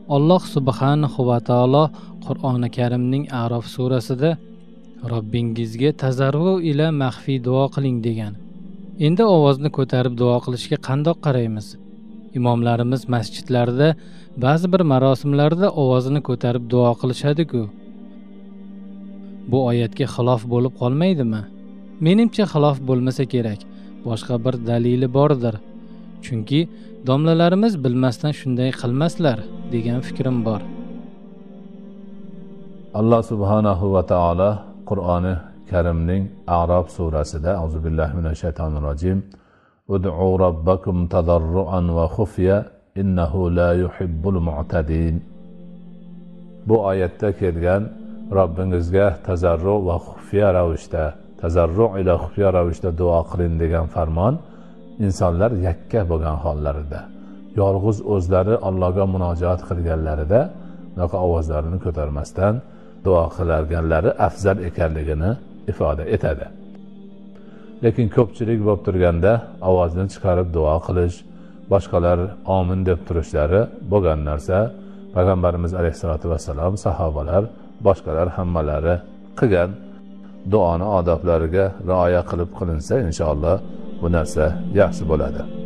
Alloh subhanahu va taolo Qur'oni Karimning A'rof surasida Robbingizga tazarru ila maxfiy duo qiling degan. Endi ovozni ko'tarib duo qilishga qandoq qaraymiz? Imomlarimiz masjidlarda ba'zi bir marosimlarda ovozini ko'tarib duo qilishadi-ku. Bu oyatga xilof bo'lib qolmaydimi? Menimcha xilof bo'lmasa kerak. Boshqa bir dalili bordir. Chunki domlalarimiz bilmasdan shunday qilmaslar degan fikrim bor. Alloh subhanahu va taolo Qur'oni Karimning A'rof surasida Auzubillahi minashaytonirrojim Ud'u robbakum tadarruan va xufya innahu la yuhibbul mu'tadin. Bu oyatda kelgan Robbingizga tazarru va xufya ravishda, tazarru ila xufya ravishda duo qiling degan farmon insonlar yakka bo'lgan hollarida, yolg'iz o'zlari Allohga munojaat qilganlarida unaqa ovozlarini ko'tarmasdan duo qilarganlari afzal ekanligini ifoda etadi. Lekin ko'pchilik bo'lib turganda ovozni chiqarib duo qilish, boshqalar omin deb turishlari bo'lgan narsa Payg'ambarimiz alayhisolatu vassalom, sahobalar, boshqalar hammalari qilgan duoni odoblariga rioya qilib qilinsa inshaalloh bu narsa yaxshi bo'ladi.